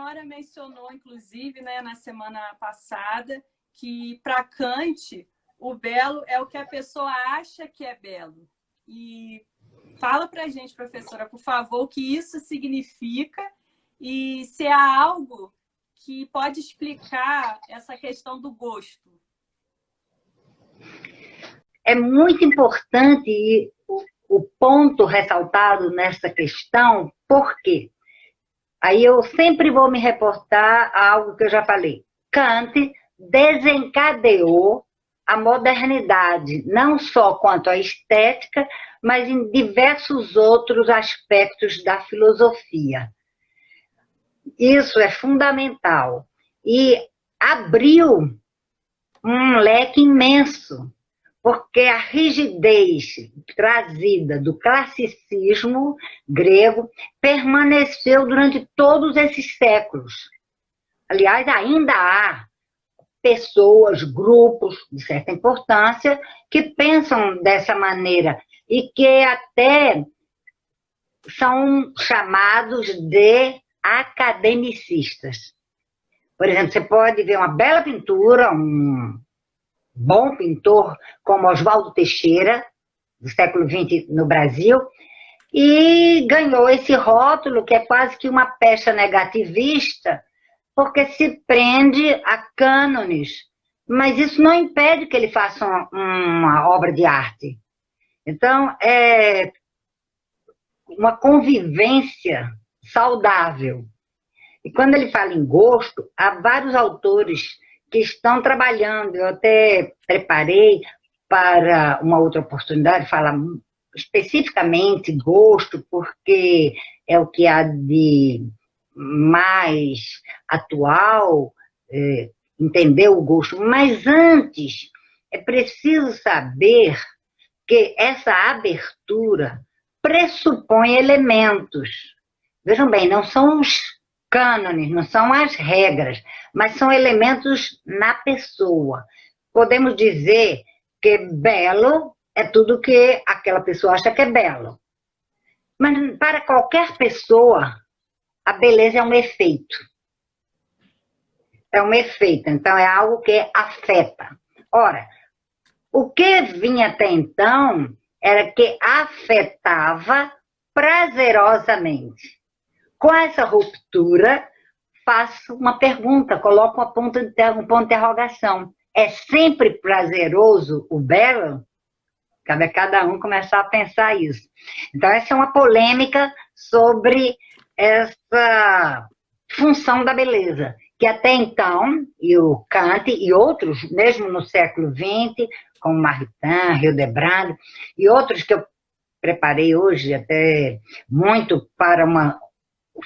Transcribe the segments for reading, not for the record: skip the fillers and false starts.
senhora mencionou, inclusive, né, na semana passada, que para Kant o belo é o que a pessoa acha que é belo. E fala para a gente, professora, por favor, o que isso significa e se há algo que pode explicar essa questão do gosto. É muito importante o ponto ressaltado nessa questão, porque aí eu sempre vou me reportar a algo que eu já falei. Kant desencadeou a modernidade, não só quanto à estética, mas em diversos outros aspectos da filosofia. Isso é fundamental. E abriu um leque imenso, porque a rigidez trazida do classicismo grego permaneceu durante todos esses séculos. Aliás, ainda há pessoas, grupos de certa importância, que pensam dessa maneira e que até são chamados de academicistas. Por exemplo, você pode ver uma bela pintura, um bom pintor como Oswaldo Teixeira, do século XX no Brasil, e ganhou esse rótulo que é quase que uma pecha negativista, porque se prende a cânones, mas isso não impede que ele faça uma obra de arte. Então, é uma convivência saudável. E quando ele fala em gosto, há vários autores que estão trabalhando. Eu até preparei para uma outra oportunidade falar especificamente gosto, porque é o que há de mais atual, entender o gosto. Mas antes, é preciso saber que essa abertura pressupõe elementos. Vejam bem, não são os cânones, não são as regras, mas são elementos na pessoa. Podemos dizer que belo é tudo que aquela pessoa acha que é belo. Mas para qualquer pessoa, a beleza é um efeito. É um efeito, então é algo que afeta. Ora, o que vinha até então era que afetava prazerosamente. Com essa ruptura, faço uma pergunta, coloco um ponto de interrogação. É sempre prazeroso o belo? Cabe a cada um começar a pensar isso. Então, essa é uma polêmica sobre essa função da beleza, que até então, e o Kant e outros, mesmo no século XX, como Maritain, Hildebrand, e outros que eu preparei hoje até muito para uma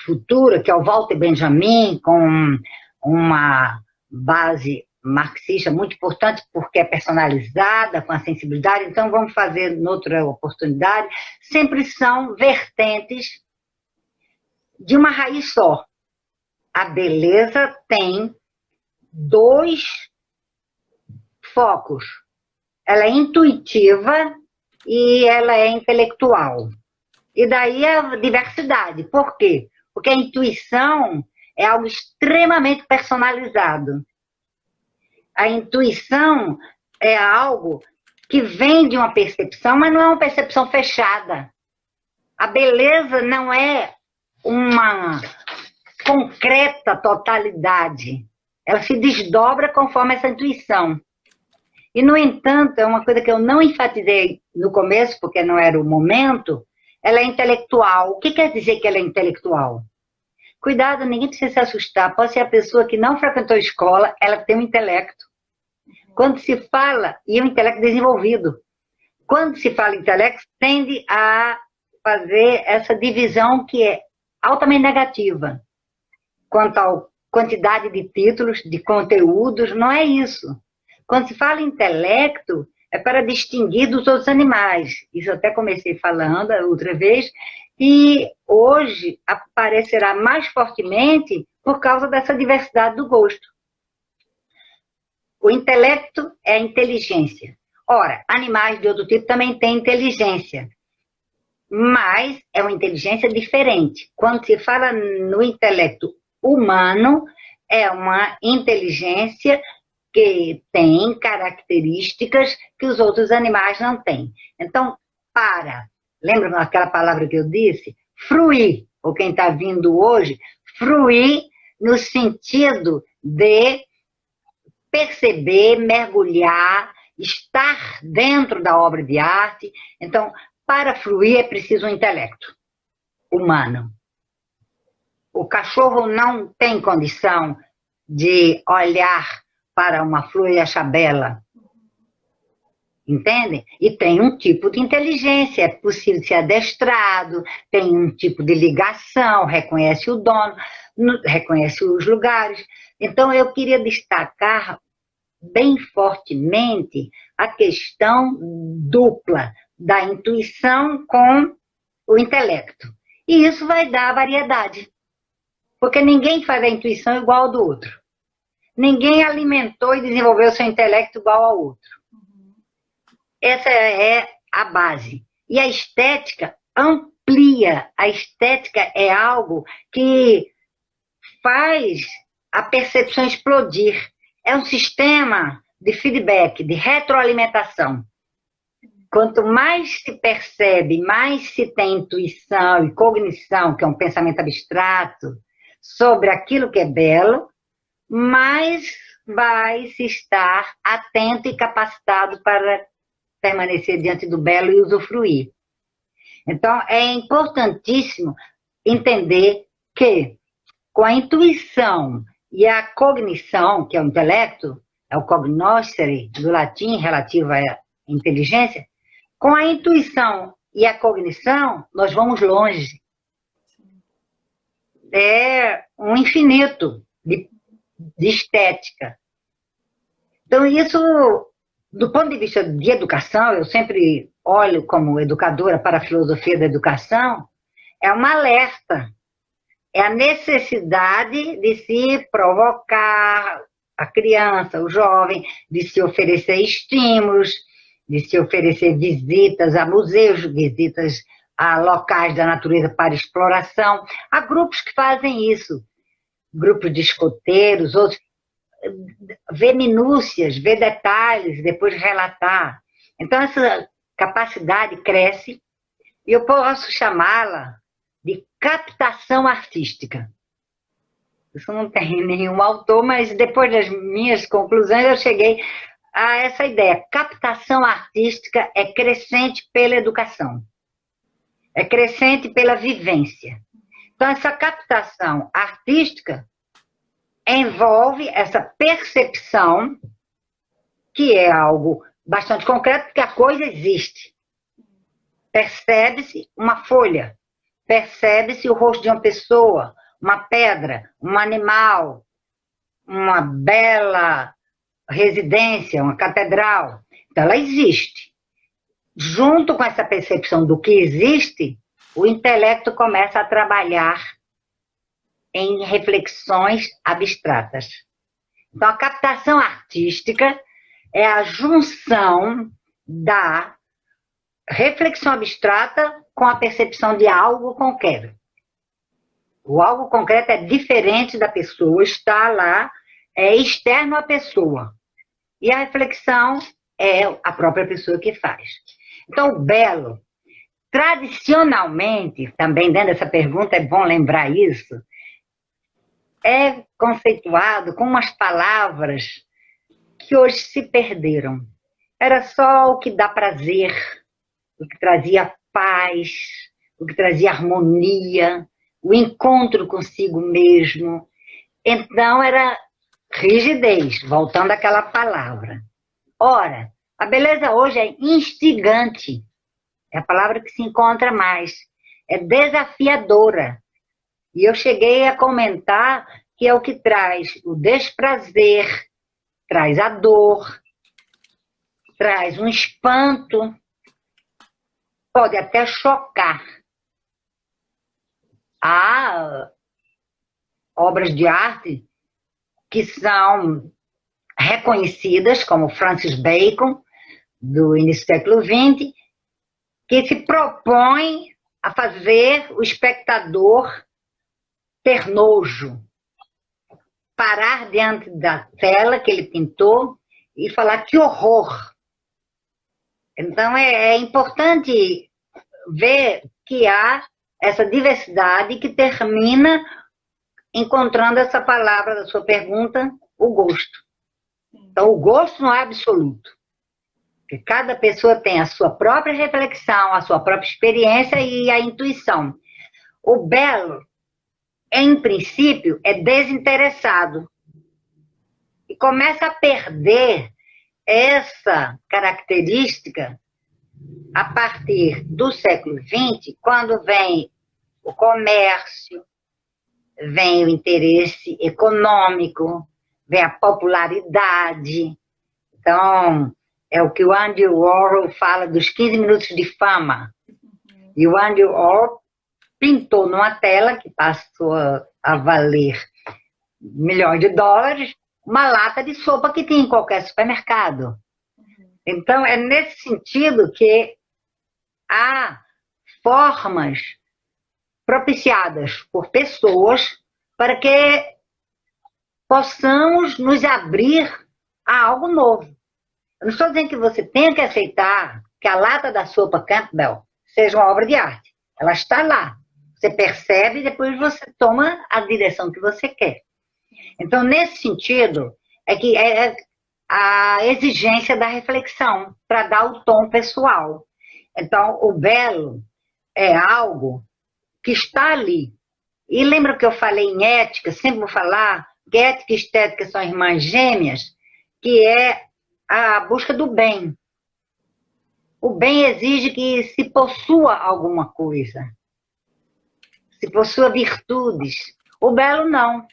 futura, que é o Walter Benjamin, com uma base marxista muito importante, porque é personalizada, com a sensibilidade, então vamos fazer noutra oportunidade. Sempre são vertentes de uma raiz só. A beleza tem dois focos. Ela é intuitiva e ela é intelectual. E daí a diversidade. Por quê? Porque a intuição é algo extremamente personalizado. A intuição é algo que vem de uma percepção, mas não é uma percepção fechada. A beleza não é uma concreta totalidade. Ela se desdobra conforme essa intuição. E, no entanto, é uma coisa que eu não enfatizei no começo, porque não era o momento, ela é intelectual. O que quer dizer que ela é intelectual? Cuidado, ninguém precisa se assustar. Pode ser a pessoa que não frequentou escola, ela tem um intelecto. Quando se fala, e um intelecto desenvolvido, quando se fala em intelecto, tende a fazer essa divisão que é altamente negativa. Quanto à quantidade de títulos, de conteúdos, não é isso. Quando se fala em intelecto, é para distinguir dos outros animais. Isso eu até comecei falando outra vez, e hoje aparecerá mais fortemente por causa dessa diversidade do gosto. O intelecto é a inteligência. Ora, animais de outro tipo também têm inteligência, mas é uma inteligência diferente. Quando se fala no intelecto humano é uma inteligência que tem características que os outros animais não têm. Então, lembra aquela palavra que eu disse? Fruir, ou quem está vindo hoje, fruir no sentido de perceber, mergulhar, estar dentro da obra de arte. Então, para fruir é preciso um intelecto humano. O cachorro não tem condição de olhar para uma flor e achar bela. Entende? E tem um tipo de inteligência, é possível ser adestrado, tem um tipo de ligação, reconhece o dono, reconhece os lugares. Então, eu queria destacar bem fortemente a questão dupla da intuição com o intelecto. E isso vai dar variedade. Porque ninguém faz a intuição igual ao do outro. Ninguém alimentou e desenvolveu seu intelecto igual ao outro. Essa é a base. E a estética amplia. A estética é algo que faz a percepção explodir. É um sistema de feedback, de retroalimentação. Quanto mais se percebe, mais se tem intuição e cognição, que é um pensamento abstrato, sobre aquilo que é belo, mais vai se estar atento e capacitado para permanecer diante do belo e usufruir. Então, é importantíssimo entender que, com a intuição e a cognição, que é o intelecto, é o cognoscere, do latim, relativo à inteligência, com a intuição e a cognição, nós vamos longe. É um infinito de estética. Então, isso, do ponto de vista de educação, eu sempre olho como educadora para a filosofia da educação, é um alerta. É a necessidade de se provocar a criança, o jovem, de se oferecer estímulos, de se oferecer visitas a museus, visitas a locais da natureza para exploração. Há grupos que fazem isso, grupos de escoteiros, outros, ver minúcias, ver detalhes, depois relatar. Então, essa capacidade cresce e eu posso chamá-la de captação artística. Isso não tem nenhum autor, mas depois das minhas conclusões eu cheguei a essa ideia. Captação artística é crescente pela educação. É crescente pela vivência. Então, essa captação artística envolve essa percepção, que é algo bastante concreto, porque a coisa existe. Percebe-se uma folha, percebe-se o rosto de uma pessoa, uma pedra, um animal, uma bela residência, uma catedral. Então, ela existe. Junto com essa percepção do que existe, o intelecto começa a trabalhar em reflexões abstratas. Então, a captação artística é a junção da reflexão abstrata com a percepção de algo concreto. O algo concreto é diferente da pessoa, está lá, é externo à pessoa. E a reflexão é a própria pessoa que faz. Então, o belo, tradicionalmente, também dentro dessa pergunta, é bom lembrar isso, é conceituado com umas palavras que hoje se perderam. Era só o que dá prazer, o que trazia paz, o que trazia harmonia, o encontro consigo mesmo. Então, era rigidez, voltando àquela palavra. Ora, a beleza hoje é instigante. É a palavra que se encontra mais. É desafiadora. E eu cheguei a comentar que é o que traz o desprazer, traz a dor, traz um espanto, pode até chocar. Há obras de arte que são reconhecidas, como Francis Bacon, do início do século XX, que se propõe a fazer o espectador ter nojo, parar diante da tela que ele pintou e falar que horror. Então é importante ver que há essa diversidade que termina encontrando essa palavra da sua pergunta, o gosto. Então o gosto não é absoluto. Porque cada pessoa tem a sua própria reflexão, a sua própria experiência e a intuição. O belo, em princípio, é desinteressado. E começa a perder essa característica a partir do século XX, quando vem o comércio, vem o interesse econômico, vem a popularidade. Então, é o que o Andy Warhol fala dos 15 minutos de fama. E o Andy Warhol pintou numa tela que passou a valer milhões de dólares, uma lata de sopa que tem em qualquer supermercado. Então, é nesse sentido que há formas propiciadas por pessoas para que possamos nos abrir a algo novo. Eu não estou dizendo que você tenha que aceitar que a lata da sopa Campbell seja uma obra de arte. Ela está lá. Você percebe e depois você toma a direção que você quer. Então, nesse sentido, é que é a exigência da reflexão para dar o tom pessoal. Então, o belo é algo que está ali. E lembra que eu falei em ética, sempre vou falar que ética e estética são irmãs gêmeas, que é a busca do bem. O bem exige que se possua alguma coisa, se possua virtudes. O belo não.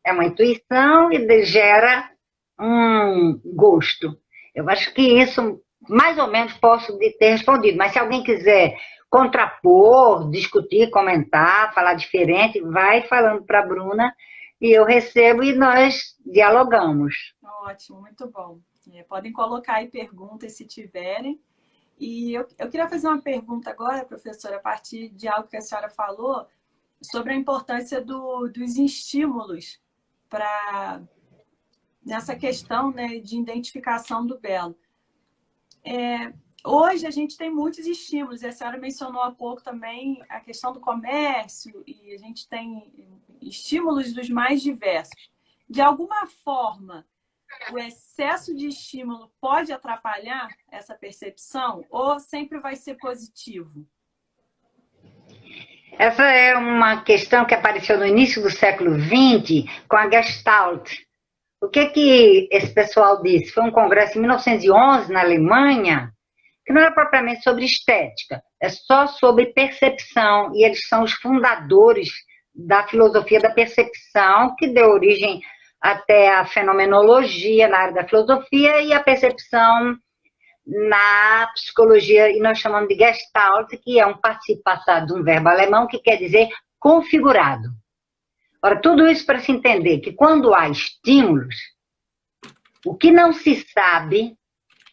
É uma intuição e gera um gosto. Eu acho que isso, mais ou menos, posso ter respondido. Mas se alguém quiser contrapor, discutir, comentar, falar diferente, vai falando para a Bruna e eu recebo e nós dialogamos. Ótimo, muito bom. Podem colocar aí perguntas se tiverem. E eu queria fazer uma pergunta agora, professora, a partir de algo que a senhora falou sobre a importância dos estímulos nessa questão, né, de identificação do belo. Hoje a gente tem muitos estímulos, e a senhora mencionou há pouco também a questão do comércio, e a gente tem estímulos dos mais diversos. De alguma forma, o excesso de estímulo pode atrapalhar essa percepção ou sempre vai ser positivo? Essa é uma questão que apareceu no início do século XX com a Gestalt. O que esse pessoal disse? Foi um congresso em 1911 na Alemanha, que não era propriamente sobre estética, é só sobre percepção, e eles são os fundadores da filosofia da percepção, que deu origem até a fenomenologia na área da filosofia e a percepção na psicologia, e nós chamamos de Gestalt, que é um participo passado de um verbo alemão que quer dizer configurado. Ora, tudo isso para se entender que quando há estímulos, o que não se sabe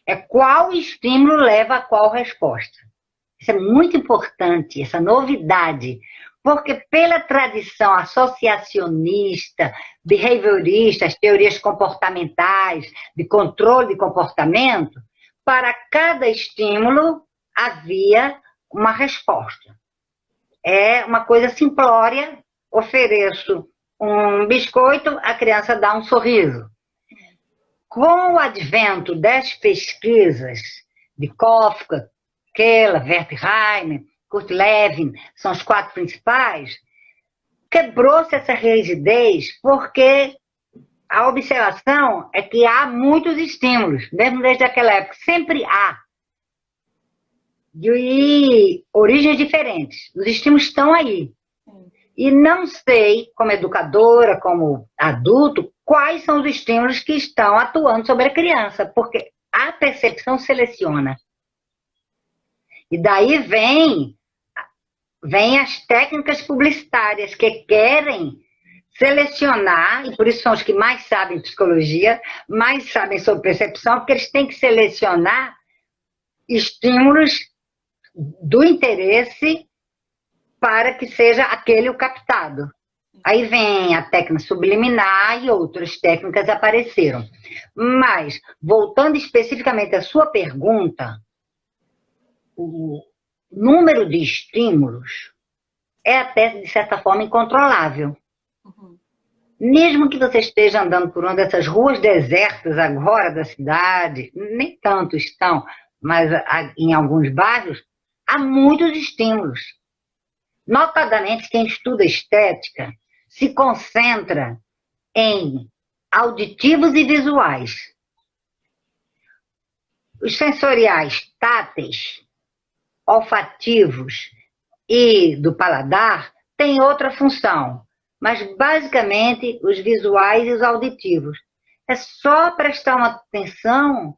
é qual estímulo leva a qual resposta. Isso é muito importante, essa novidade, porque pela tradição associacionista, behaviorista, as teorias comportamentais, de controle de comportamento, para cada estímulo havia uma resposta. É uma coisa simplória, ofereço um biscoito, a criança dá um sorriso. Com o advento das pesquisas de Kafka, Keller, Wertheimer, Kurt Lewin, são os 4 principais, quebrou-se essa rigidez porque a observação é que há muitos estímulos, mesmo desde aquela época, sempre há, de origens diferentes. Os estímulos estão aí. E não sei, como educadora, como adulto, quais são os estímulos que estão atuando sobre a criança, porque a percepção seleciona. E daí vem as técnicas publicitárias que querem selecionar, e por isso são os que mais sabem psicologia, mais sabem sobre percepção, porque eles têm que selecionar estímulos do interesse para que seja aquele o captado. Aí vem a técnica subliminar e outras técnicas apareceram. Mas, voltando especificamente à sua pergunta, o número de estímulos é até, de certa forma, incontrolável. Uhum. Mesmo que você esteja andando por uma dessas ruas desertas agora da cidade, nem tanto estão, mas em alguns bairros, há muitos estímulos. Notadamente, quem estuda estética se concentra em auditivos e visuais. Os sensoriais táteis, olfativos e do paladar têm outra função, mas basicamente os visuais e os auditivos. É só prestar uma atenção,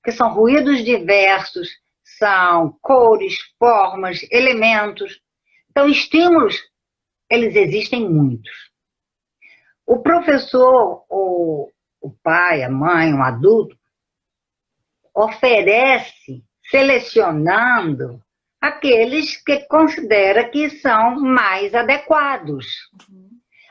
que são ruídos diversos, são cores, formas, elementos. Então, estímulos, eles existem muitos. O professor, o pai, a mãe, um adulto, oferece selecionando aqueles que considera que são mais adequados.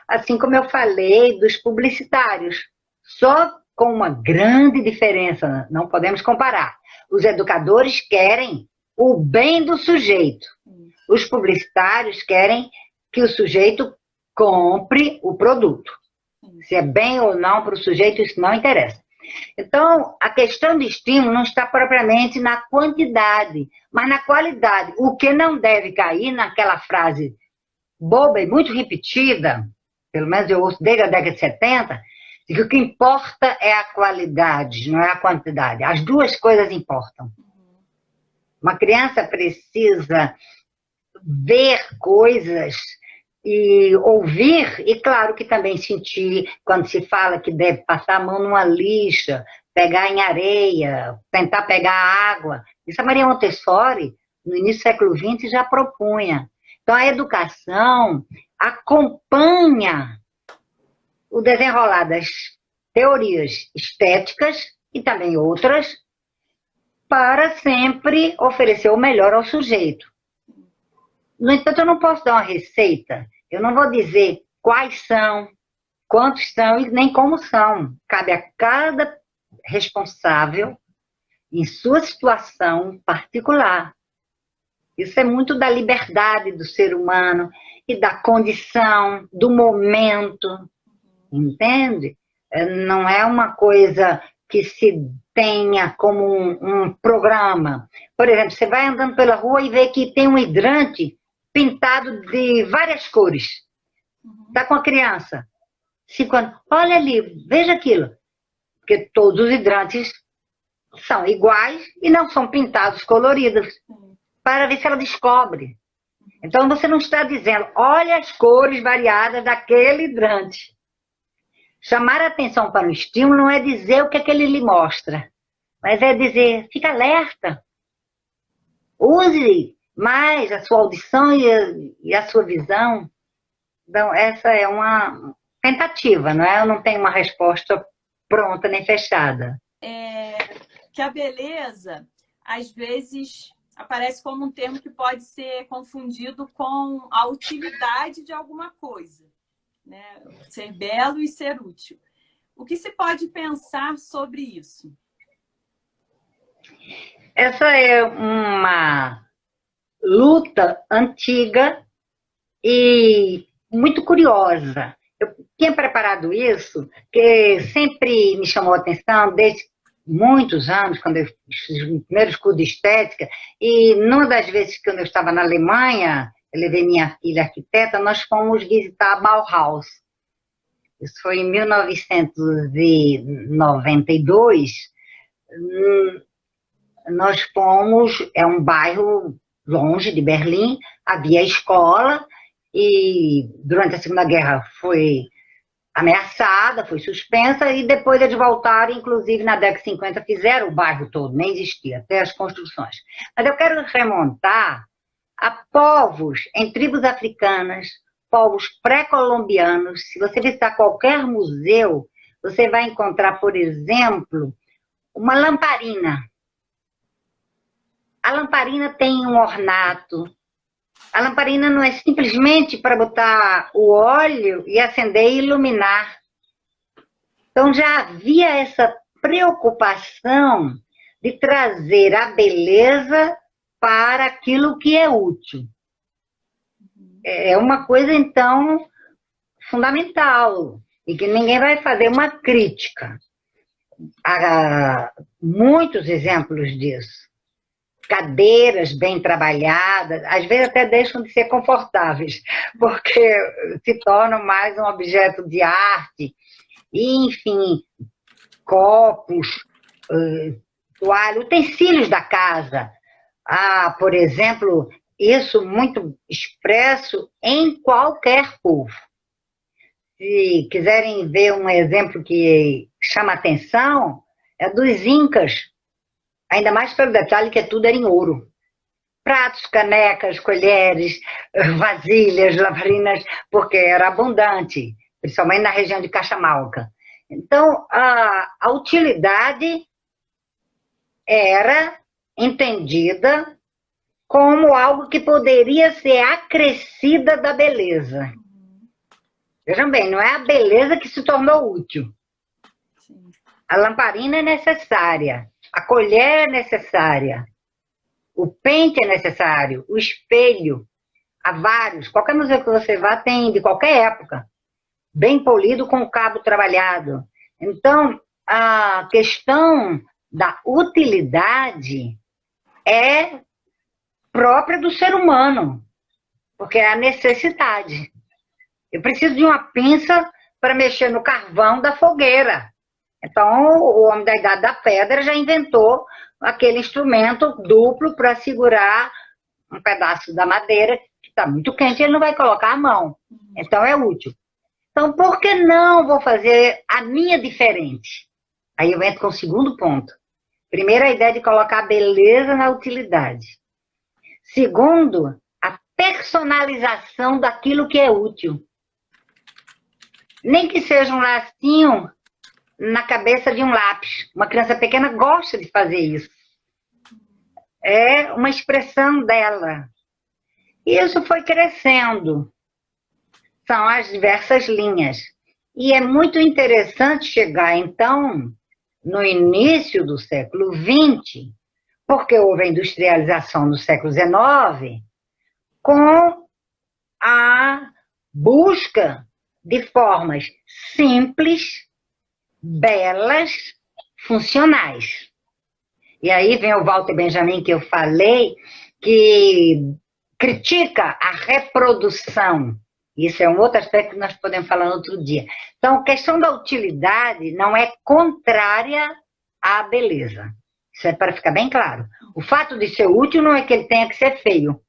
Assim como eu falei dos publicitários, só com uma grande diferença, não podemos comparar. Os educadores querem o bem do sujeito. Os publicitários querem que o sujeito compre o produto. Se é bem ou não para o sujeito, isso não interessa. Então, a questão do estímulo não está propriamente na quantidade, mas na qualidade. O que não deve cair naquela frase boba e muito repetida, pelo menos eu ouço desde a década de 70, de que o que importa é a qualidade, não é a quantidade. As duas coisas importam. Uma criança precisa ver coisas e ouvir, e claro que também sentir, quando se fala que deve passar a mão numa lixa, pegar em areia, tentar pegar água. Isso a Maria Montessori, no início do século XX, já propunha. Então, a educação acompanha o desenrolar das teorias estéticas e também outras, para sempre oferecer o melhor ao sujeito. No entanto, eu não posso dar uma receita, eu não vou dizer quais são, quantos são e nem como são. Cabe a cada responsável, em sua situação particular. Isso é muito da liberdade do ser humano e da condição, do momento, entende? Não é uma coisa que se tenha como um programa. Por exemplo, você vai andando pela rua e vê que tem um hidrante pintado de várias cores. Está com a criança, 5 anos, olha ali, veja aquilo. Porque todos os hidrantes são iguais e não são pintados coloridos, para ver se ela descobre. Então, você não está dizendo, olha as cores variadas daquele hidrante. Chamar a atenção para o estímulo não é dizer o que é que ele lhe mostra, mas é dizer, fica alerta. Use mais a sua audição e a sua visão. Então, essa é uma tentativa, não é? Eu não tenho uma resposta pronta nem fechada. Que a beleza, às vezes, aparece como um termo que pode ser confundido com a utilidade de alguma coisa, né? Ser belo e ser útil. O que se pode pensar sobre isso? Essa é uma luta antiga e muito curiosa. Eu tinha preparado isso, que sempre me chamou a atenção, desde muitos anos, quando eu fiz os primeiros cursos de estética, e numa das vezes que eu estava na Alemanha, eu levei minha filha arquiteta, nós fomos visitar a Bauhaus. Isso foi em 1992. Nós fomos, é um bairro longe de Berlim, havia escola, e durante a Segunda Guerra foi ameaçada, foi suspensa, e depois eles voltaram, inclusive na década de 50, fizeram o bairro todo, nem existia, até as construções. Mas eu quero remontar a povos em tribos africanas, povos pré-colombianos. Se você visitar qualquer museu, você vai encontrar, por exemplo, uma lamparina. A lamparina tem um ornato, A lamparina não é simplesmente para botar o óleo e acender e iluminar. Então já havia essa preocupação de trazer a beleza para aquilo que é útil. É uma coisa, então, fundamental, e que ninguém vai fazer uma crítica. Há muitos exemplos disso. Cadeiras bem trabalhadas, às vezes até deixam de ser confortáveis, porque se tornam mais um objeto de arte. E, enfim, copos, toalha, utensílios da casa. Por exemplo, isso muito expresso em qualquer povo. Se quiserem ver um exemplo que chama atenção, é dos incas, ainda mais pelo detalhe que tudo era em ouro. Pratos, canecas, colheres, vasilhas, lavarinas, porque era abundante, principalmente na região de Caxamalca. Então, a utilidade era entendida como algo que poderia ser acrescida da beleza. Vejam bem, não é a beleza que se tornou útil. A lamparina é necessária, a colher é necessária, o pente é necessário, o espelho, há vários. Qualquer museu que você vá tem, de qualquer época, bem polido com o cabo trabalhado. Então, a questão da utilidade é própria do ser humano, porque é a necessidade. Eu preciso de uma pinça para mexer no carvão da fogueira. Então, o homem da Idade da Pedra já inventou aquele instrumento duplo para segurar um pedaço da madeira que está muito quente, ele não vai colocar a mão. Então, é útil. Então, por que não vou fazer a minha diferente? Aí eu entro com o segundo ponto. Primeiro, a ideia de colocar a beleza na utilidade. Segundo, a personalização daquilo que é útil. Nem que seja um lacinho na cabeça de um lápis. Uma criança pequena gosta de fazer isso. É uma expressão dela. E isso foi crescendo. São as diversas linhas. E é muito interessante chegar, então, no início do século XX, porque houve a industrialização do século XIX, com a busca de formas simples, belas, funcionais. E aí vem o Walter Benjamin, que eu falei, que critica a reprodução. Isso é um outro aspecto que nós podemos falar no outro dia. Então, a questão da utilidade não é contrária à beleza. Isso é para ficar bem claro. O fato de ser útil não é que ele tenha que ser feio.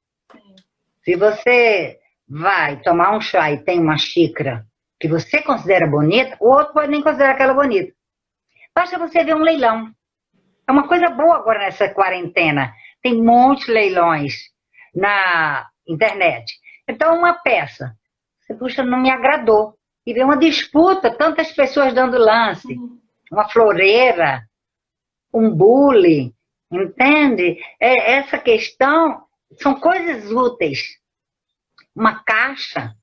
Se você vai tomar um chá e tem uma xícara que você considera bonita, o outro pode nem considerar aquela bonita. Basta você ver um leilão. É uma coisa boa agora nessa quarentena. Tem muitos leilões na internet. Então, uma peça, você, puxa, não me agradou. E vê uma disputa, tantas pessoas dando lance. Uma floreira, um bule, entende? Essa questão são coisas úteis. Uma caixa,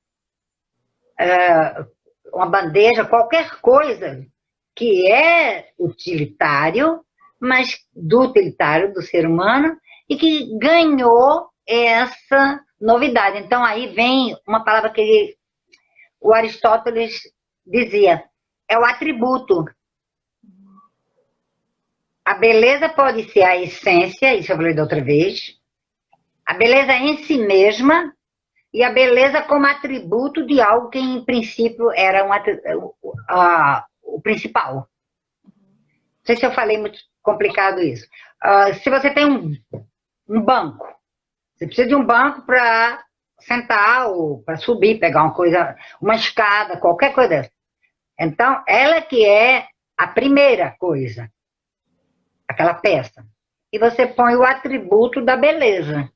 uma bandeja, qualquer coisa que é utilitário, mas do utilitário do ser humano, e que ganhou essa novidade. Então, aí vem uma palavra que o Aristóteles dizia, é o atributo. A beleza pode ser a essência, isso eu falei da outra vez, a beleza em si mesma, e a beleza como atributo de algo que, em princípio, era o principal. Não sei se eu falei muito complicado isso. Se você tem um banco, você precisa de um banco para sentar ou para subir, pegar uma coisa, uma escada, qualquer coisa dessa. Então, ela que é a primeira coisa, aquela peça. E você põe o atributo da beleza,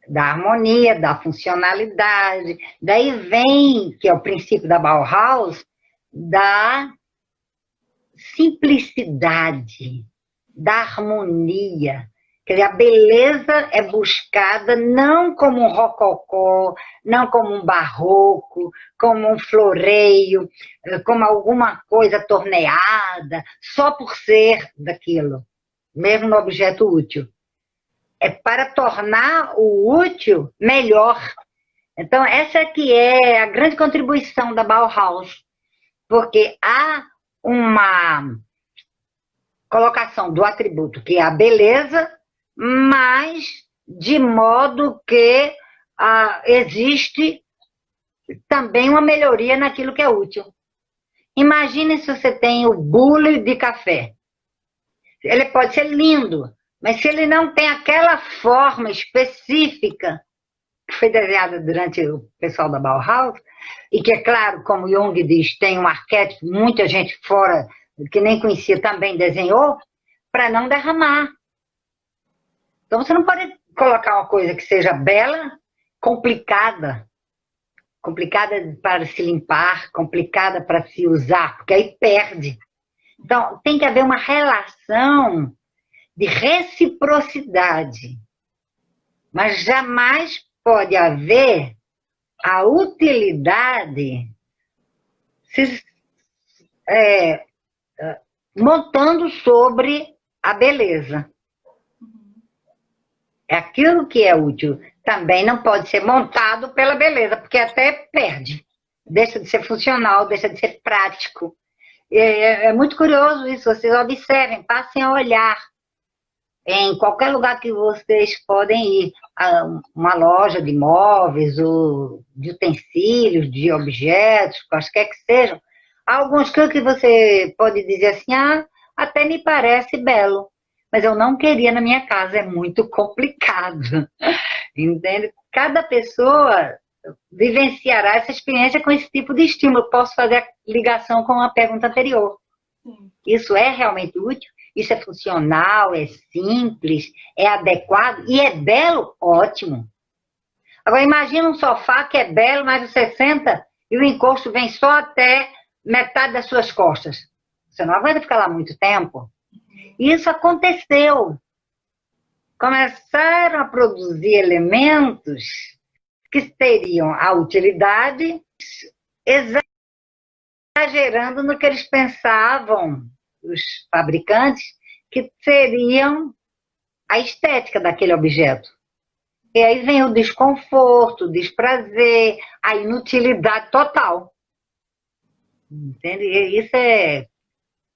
da harmonia, da funcionalidade. Daí vem, que é o princípio da Bauhaus, da simplicidade, da harmonia. Quer dizer, a beleza é buscada não como um rococó, não como um barroco, como um floreio, como alguma coisa torneada, só por ser daquilo, mesmo no objeto útil. É para tornar o útil melhor. Então, essa que é a grande contribuição da Bauhaus, porque há uma colocação do atributo que é a beleza, mas de modo que existe também uma melhoria naquilo que é útil. Imagine se você tem o bule de café. Ele pode ser lindo, mas se ele não tem aquela forma específica que foi desenhada durante o pessoal da Bauhaus, e que, é claro, como Jung diz, tem um arquétipo, muita gente fora, que nem conhecia, também desenhou, para não derramar. Então, você não pode colocar uma coisa que seja bela, complicada para se limpar, complicada para se usar, porque aí perde. Então, tem que haver uma relação de reciprocidade, mas jamais pode haver a utilidade montando sobre a beleza. É aquilo que é útil. Também não pode ser montado pela beleza, porque até perde. Deixa de ser funcional, deixa de ser prático. É muito curioso isso, vocês observem, passem a olhar. Em qualquer lugar que vocês podem ir, uma loja de móveis, ou de utensílios, de objetos, quaisquer que sejam, há alguns que você pode dizer assim, até me parece belo, mas eu não queria na minha casa, é muito complicado, entende? Cada pessoa vivenciará essa experiência com esse tipo de estímulo. Posso fazer a ligação com a pergunta anterior. Isso é realmente útil? Isso é funcional, é simples, é adequado e é belo? Ótimo. Agora, imagina um sofá que é belo, mas você senta e o encosto vem só até metade das suas costas. Você não aguenta ficar lá muito tempo. E isso aconteceu. Começaram a produzir elementos que teriam a utilidade, exagerando no que eles pensavam, os fabricantes, que seriam a estética daquele objeto. E aí vem o desconforto, o desprazer, a inutilidade total. Entende? E isso é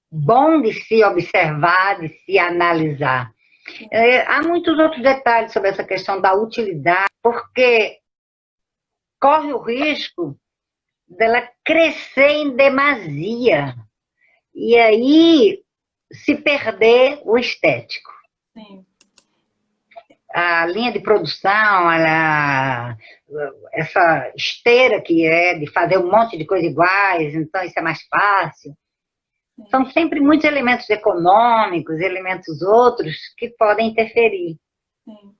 bom de se observar, de se analisar. Há muitos outros detalhes sobre essa questão da utilidade, porque corre o risco dela crescer em demasia e aí se perder o estético. Sim. A linha de produção, essa esteira que é de fazer um monte de coisas iguais, então isso é mais fácil. Sim. São sempre muitos elementos econômicos, elementos outros que podem interferir. Sim.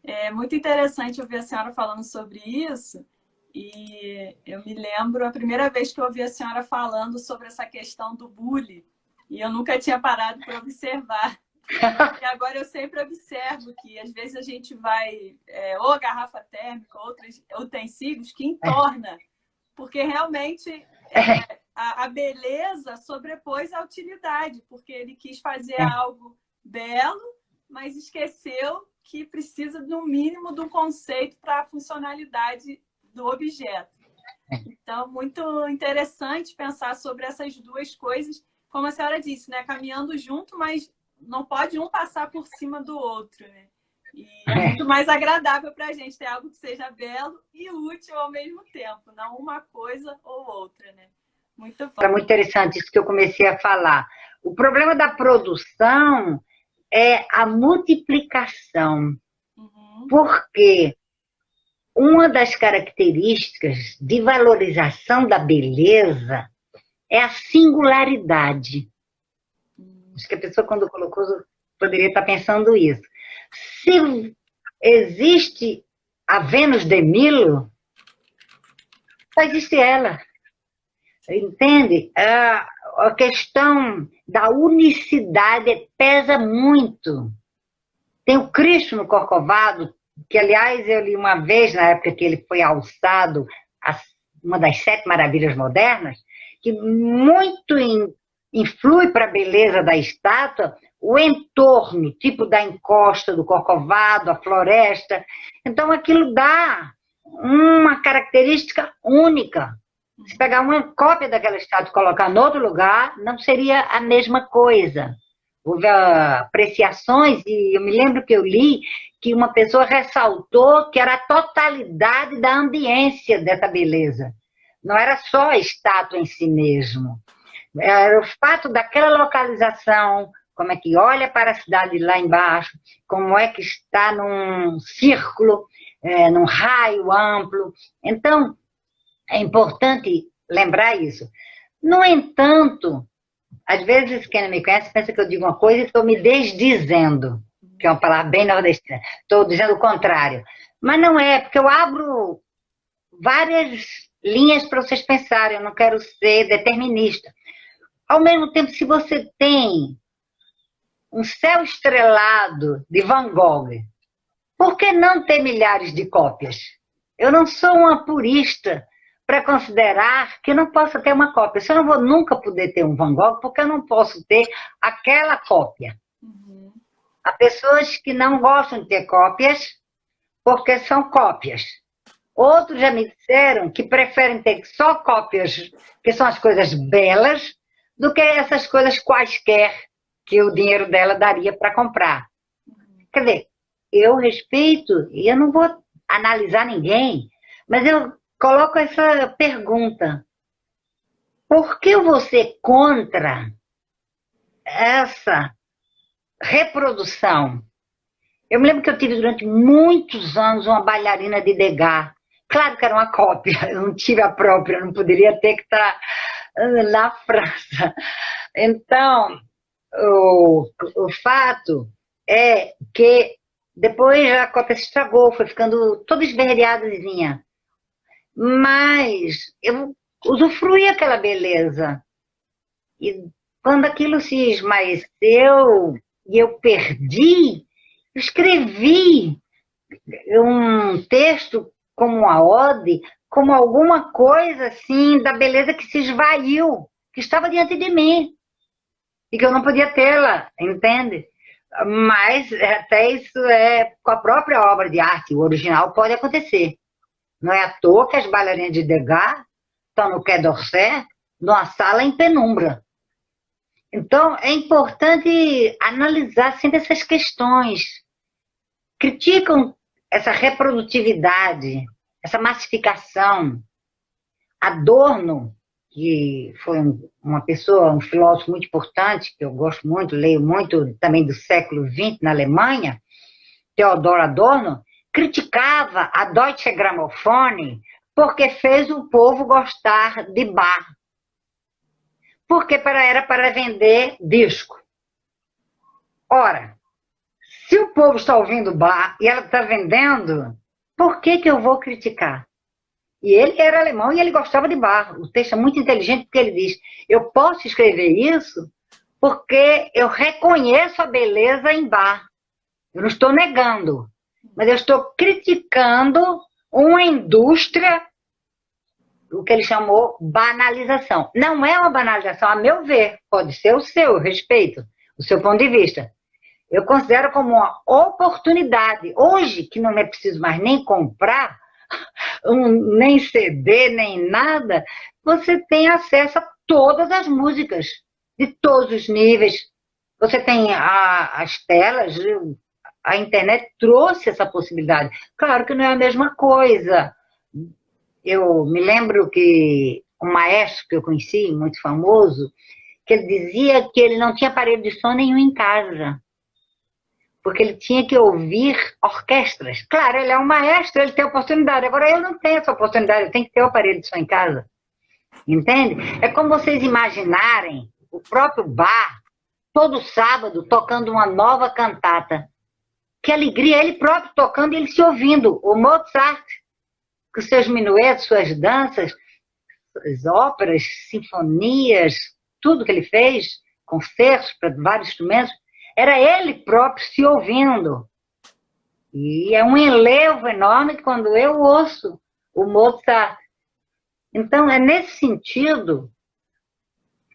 É muito interessante ouvir a senhora falando sobre isso. E eu me lembro a primeira vez que eu ouvi a senhora falando sobre essa questão do bule, e eu nunca tinha parado para observar. E agora eu sempre observo que às vezes a gente vai, ou a garrafa térmica, outros utensílios que entorna, porque realmente a beleza sobrepôs a utilidade, porque ele quis fazer algo belo, mas esqueceu que precisa, no mínimo, de um conceito para a funcionalidade do objeto. Então, muito interessante pensar sobre essas duas coisas, como a senhora disse, né? Caminhando junto, mas não pode um passar por cima do outro, né? E é muito mais agradável para a gente ter algo que seja belo e útil ao mesmo tempo, não uma coisa ou outra, né? Muito bom. É muito interessante isso que eu comecei a falar. O problema da produção é a multiplicação. Porque uma das características de valorização da beleza é a singularidade. Acho que a pessoa, quando colocou, poderia estar pensando isso. Se existe a Vênus de Milo, só existe ela. Entende? A questão da unicidade pesa muito. Tem o Cristo no Corcovado, que, aliás, eu li uma vez, na época que ele foi alçado a uma das 7 maravilhas modernas, que muito influi para a beleza da estátua o entorno, tipo da encosta do Corcovado, a floresta. Então, aquilo dá uma característica única. Se pegar uma cópia daquela estátua e colocar em outro lugar, não seria a mesma coisa. Houve apreciações, e eu me lembro que eu li que uma pessoa ressaltou que era a totalidade da ambiência dessa beleza. Não era só a estátua em si mesmo. Era o fato daquela localização, como é que olha para a cidade lá embaixo, como é que está num círculo, num raio amplo. Então, é importante lembrar isso. No entanto, às vezes quem não me conhece pensa que eu digo uma coisa e estou me desdizendo, que é uma palavra bem nordestina. Estou dizendo o contrário. Mas não é, porque eu abro várias linhas para vocês pensarem, eu não quero ser determinista. Ao mesmo tempo, se você tem um céu estrelado de Van Gogh, por que não ter milhares de cópias? Eu não sou uma purista para considerar que eu não possa ter uma cópia. Se eu não vou nunca poder ter um Van Gogh, porque eu não posso ter aquela cópia. Uhum. Há pessoas que não gostam de ter cópias porque são cópias. Outros já me disseram que preferem ter só cópias, que são as coisas belas, do que essas coisas quaisquer que o dinheiro dela daria para comprar. Quer dizer, eu respeito e eu não vou analisar ninguém, mas eu coloco essa pergunta. Por que você contra essa reprodução? Eu me lembro que eu tive durante muitos anos uma bailarina de Degas. Claro que era uma cópia, eu não tive a própria, eu não poderia ter que estar na França. Então, o fato é que depois a cópia se estragou, foi ficando toda esverdeadazinha. Mas eu usufruí aquela beleza. E quando aquilo se esmaeceu e eu perdi, eu escrevi um texto como uma ode, como alguma coisa assim da beleza que se esvaiu, que estava diante de mim e que eu não podia tê-la, entende? Mas até isso é com a própria obra de arte, o original pode acontecer. Não é à toa que as bailarinas de Degas estão no Quai d'Orsay, numa sala em penumbra. Então, é importante analisar sempre essas questões. Criticam essa reprodutividade, essa massificação. Adorno, que foi uma pessoa, um filósofo muito importante, que eu gosto muito, leio muito também do século XX na Alemanha, Theodor Adorno, criticava a Deutsche Grammophon porque fez o povo gostar de Bach. Porque era para vender disco. Ora, se o povo está ouvindo Bach e ela está vendendo, por que eu vou criticar? E ele era alemão e ele gostava de Bach. O texto é muito inteligente porque ele diz, eu posso escrever isso porque eu reconheço a beleza em Bach. Eu não estou negando, mas eu estou criticando uma indústria, o que ele chamou banalização. Não é uma banalização, a meu ver, pode ser o seu, eu respeito o seu ponto de vista. Eu considero como uma oportunidade. Hoje, que não é preciso mais nem comprar, nem CD, nem nada, você tem acesso a todas as músicas, de todos os níveis. Você tem as telas, a internet trouxe essa possibilidade. Claro que não é a mesma coisa. Eu me lembro que um maestro que eu conheci, muito famoso, que ele dizia que ele não tinha aparelho de som nenhum em casa, porque ele tinha que ouvir orquestras. Claro, ele é um maestro, ele tem oportunidade. Agora, eu não tenho essa oportunidade, eu tenho que ter o aparelho de som em casa. Entende? É como vocês imaginarem o próprio Bach, todo sábado, tocando uma nova cantata. Que alegria, ele próprio tocando e ele se ouvindo. O Mozart, com seus minuetos, suas danças, as óperas, sinfonias, tudo que ele fez, concertos para vários instrumentos, era ele próprio se ouvindo. E é um enlevo enorme quando eu ouço o Mozart. Então, é nesse sentido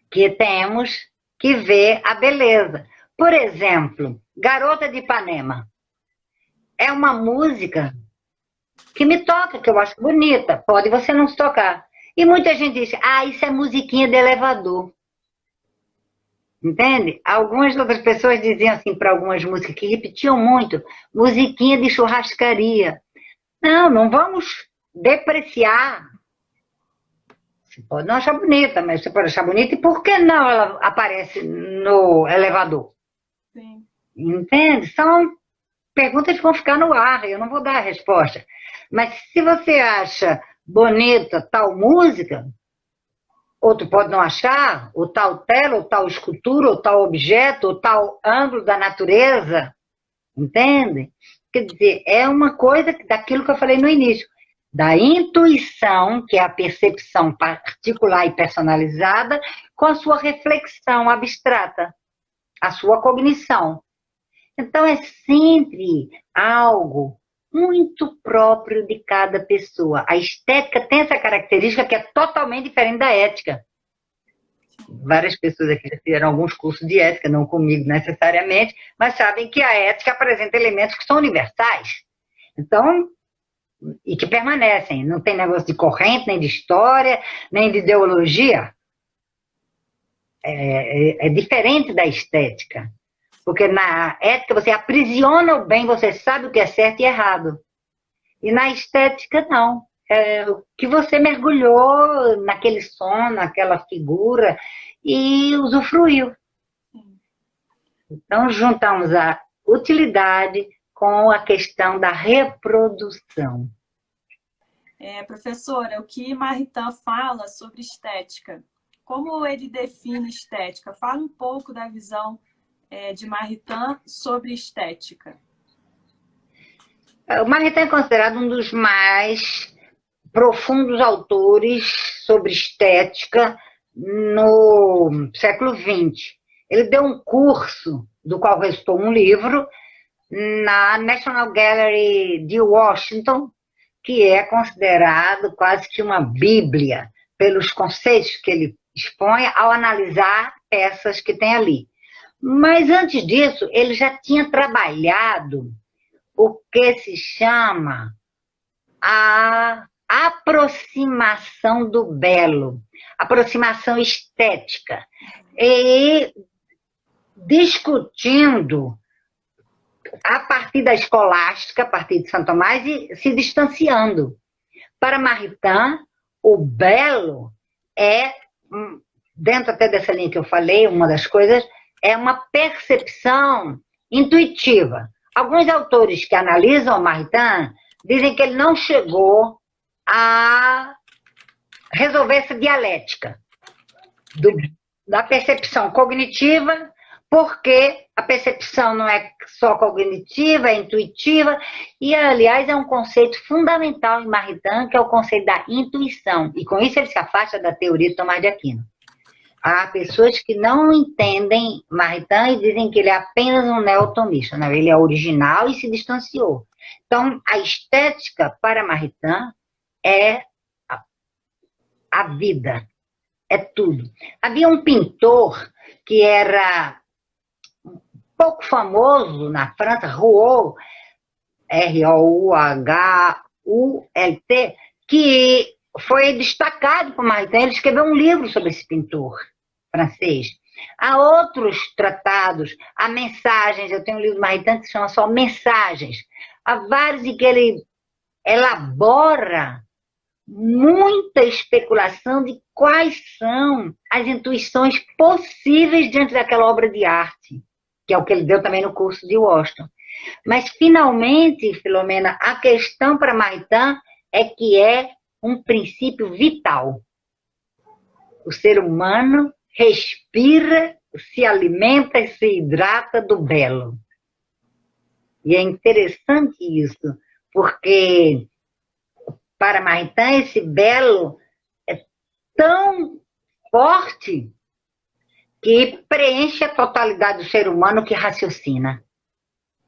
que temos que ver a beleza. Por exemplo, Garota de Ipanema. É uma música que me toca, que eu acho bonita. Pode você não se tocar. E muita gente diz, isso é musiquinha de elevador. Entende? Algumas outras pessoas diziam assim para algumas músicas que repetiam muito, musiquinha de churrascaria. Não, não vamos depreciar. Você pode não achar bonita, mas você pode achar bonita, e por que não ela aparece no elevador? Sim. Entende? São perguntas que vão ficar no ar, eu não vou dar a resposta. Mas se você acha bonita tal música, ou tu pode não achar, ou tal tela, ou tal escultura, ou tal objeto, ou tal ângulo da natureza, entende? Quer dizer, é uma coisa daquilo que eu falei no início, da intuição, que é a percepção particular e personalizada, com a sua reflexão abstrata, a sua cognição. Então, é sempre algo muito próprio de cada pessoa. A estética tem essa característica que é totalmente diferente da ética. Várias pessoas aqui já fizeram alguns cursos de ética, não comigo necessariamente, mas sabem que a ética apresenta elementos que são universais. Então, e que permanecem. Não tem negócio de corrente, nem de história, nem de ideologia. É diferente da estética. Porque na ética você aprisiona o bem, você sabe o que é certo e errado. E na estética, não. É o que você mergulhou naquele som, naquela figura, e usufruiu. Então, juntamos a utilidade com a questão da reprodução. Professora, o que Maritain fala sobre estética? Como ele define estética? Fala um pouco da visão de Maritain sobre estética. O Maritain é considerado um dos mais profundos autores sobre estética no século XX. Ele deu um curso, do qual resultou um livro, na National Gallery de Washington, que é considerado quase que uma bíblia pelos conceitos que ele expõe ao analisar peças que tem ali. Mas antes disso, ele já tinha trabalhado o que se chama a aproximação do belo, aproximação estética, e discutindo a partir da escolástica, a partir de Santo Tomás, e se distanciando. Para Maritain, o belo é, dentro até dessa linha que eu falei, uma das coisas, é uma percepção intuitiva. Alguns autores que analisam Maritain dizem que ele não chegou a resolver essa dialética da percepção cognitiva, porque a percepção não é só cognitiva, é intuitiva, e, aliás, é um conceito fundamental em Maritain, que é o conceito da intuição, e com isso ele se afasta da teoria de Tomás de Aquino. Há pessoas que não entendem Maritain e dizem que ele é apenas um neotomista, não, ele é original e se distanciou. Então, a estética para Maritain é a vida, é tudo. Havia um pintor que era pouco famoso na França, Rouault, R-O-U-H-U-L-T, que foi destacado por Maritain. Ele escreveu um livro sobre esse pintor francês. Há outros tratados, há mensagens, eu tenho um livro de Maritain que se chama só Mensagens. Há vários em que ele elabora muita especulação de quais são as intuições possíveis diante daquela obra de arte, que é o que ele deu também no curso de Washington. Mas, finalmente, Filomena, a questão para Maritain é que é um princípio vital. O ser humano respira, se alimenta e se hidrata do belo. E é interessante isso, porque para Maritain esse belo é tão forte que preenche a totalidade do ser humano que raciocina.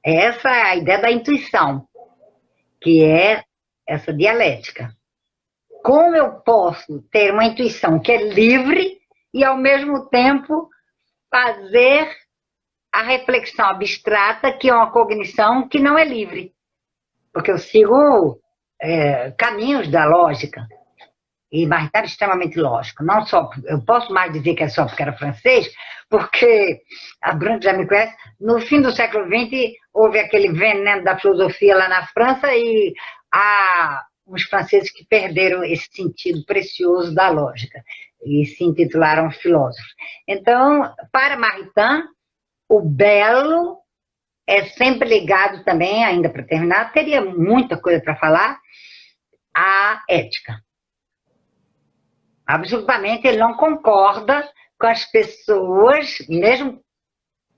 Essa é a ideia da intuição, que é essa dialética. Como eu posso ter uma intuição que é livre e, ao mesmo tempo, fazer a reflexão abstrata, que é uma cognição que não é livre? Porque eu sigo caminhos da lógica. E Maritain era extremamente lógico. Não só, eu posso mais dizer que é só porque era francês, porque a Branca já me conhece. No fim do século XX, houve aquele veneno da filosofia lá na França e há uns franceses que perderam esse sentido precioso da lógica e se intitularam filósofos. Então, para Maritain, o belo é sempre ligado também, ainda para terminar, teria muita coisa para falar, à ética. Absolutamente, ele não concorda com as pessoas, mesmo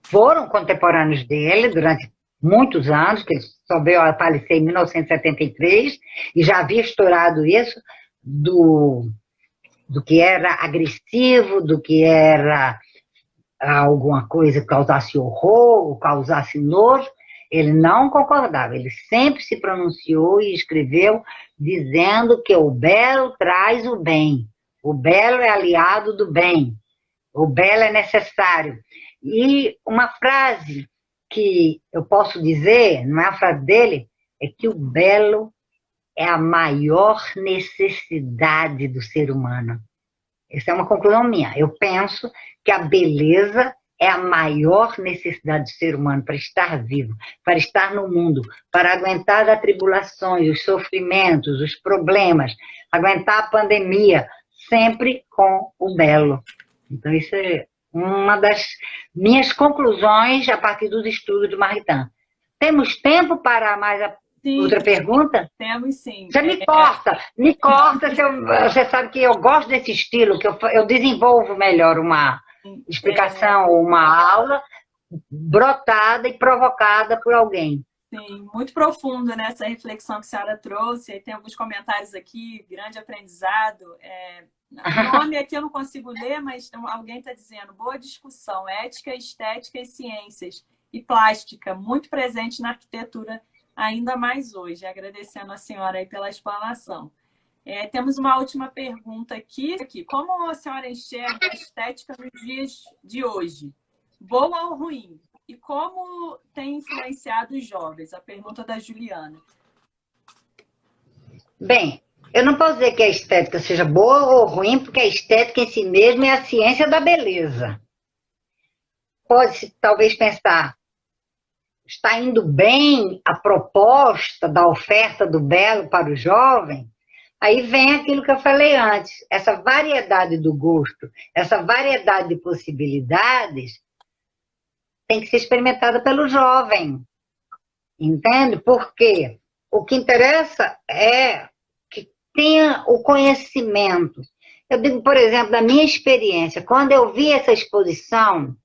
foram contemporâneos dele durante muitos anos, que ele só veio a falecer em 1973, e já havia estourado isso, do que era agressivo, do que era alguma coisa que causasse horror, ou causasse nojo. Ele não concordava, ele sempre se pronunciou e escreveu dizendo que o belo traz o bem. O belo é aliado do bem. O belo é necessário. E uma frase que eu posso dizer, não é a frase dele, é que o belo é a maior necessidade do ser humano. Essa é uma conclusão minha. Eu penso que a beleza é a maior necessidade do ser humano para estar vivo, para estar no mundo, para aguentar as atribulações, os sofrimentos, os problemas, aguentar a pandemia, sempre com o belo. Então, isso é uma das minhas conclusões a partir dos estudos de Maritain. Temos tempo para mais outra pergunta? Temos sim. Você me corta. Você sabe que eu gosto desse estilo, que eu desenvolvo melhor uma explicação ou uma aula brotada e provocada por alguém. Sim, muito profundo nessa reflexão que a senhora trouxe. Aí tem alguns comentários aqui, grande aprendizado. O nome aqui eu não consigo ler, mas alguém está dizendo: boa discussão, ética, estética e ciências. E plástica, muito presente na arquitetura, ainda mais hoje. Agradecendo a senhora aí pela explanação. Temos uma última pergunta aqui. Como a senhora enxerga a estética nos dias de hoje? Boa ou ruim? E como tem influenciado os jovens? A pergunta da Juliana. Bem, eu não posso dizer que a estética seja boa ou ruim, porque a estética em si mesma é a ciência da beleza. Pode-se talvez pensar, está indo bem a proposta da oferta do belo para o jovem? Aí vem aquilo que eu falei antes, essa variedade do gosto, essa variedade de possibilidades tem que ser experimentada pelo jovem, entende? Porque o que interessa é que tenha o conhecimento. Eu digo, por exemplo, da minha experiência, quando eu vi essa exposição,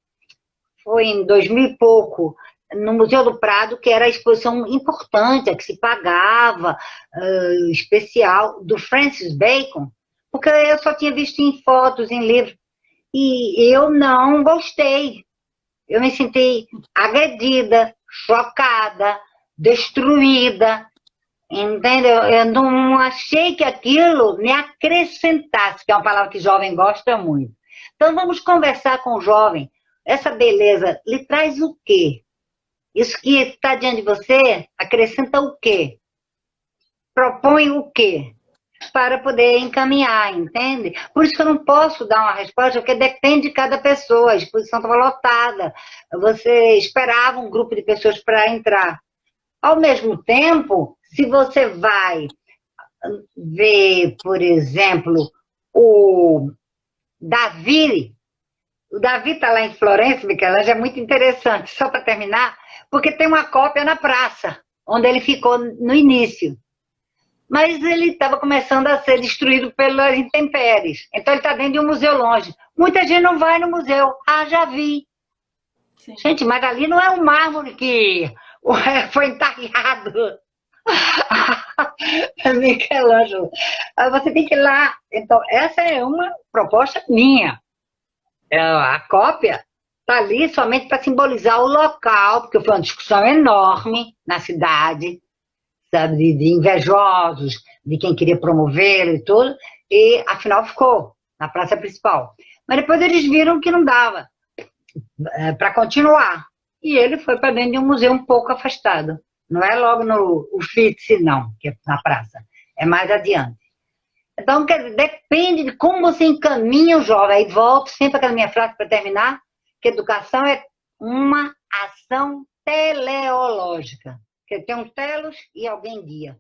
foi em 2000 e pouco, no Museu do Prado, que era a exposição importante, a que se pagava, especial, do Francis Bacon, porque eu só tinha visto em fotos, em livros, e eu não gostei. Eu me senti agredida, chocada, destruída, entendeu? Eu não achei que aquilo me acrescentasse, que é uma palavra que jovem gosta muito. Então vamos conversar com o jovem. Essa beleza lhe traz o quê? Isso que está diante de você acrescenta o quê? Propõe o quê? Para poder encaminhar, entende? Por isso que eu não posso dar uma resposta, porque depende de cada pessoa. A exposição estava lotada. Você esperava um grupo de pessoas para entrar. Ao mesmo tempo, se você vai ver, por exemplo, o Davi está lá em Florença, Michelangelo, é muito interessante, só para terminar, porque tem uma cópia na praça, onde ele ficou no início. Mas ele estava começando a ser destruído pelas intempéries. Então ele está dentro de um museu longe. Muita gente não vai no museu. Ah, já vi. Sim. Gente, mas ali não é um mármore que foi entalhado. Michelangelo. Você tem que ir lá. Então, essa é uma proposta minha. A cópia está ali somente para simbolizar o local, porque foi uma discussão enorme na cidade, sabe, de invejosos, de quem queria promovê-lo e tudo, e afinal ficou na praça principal. Mas depois eles viram que não dava para continuar. E ele foi para dentro de um museu um pouco afastado. Não é logo no Uffizi, não, que é na praça. É mais adiante. Então, depende de como você encaminha o jovem. Aí volto sempre àquela minha frase para terminar, que educação é uma ação teleológica. Que tem um telos e alguém guia.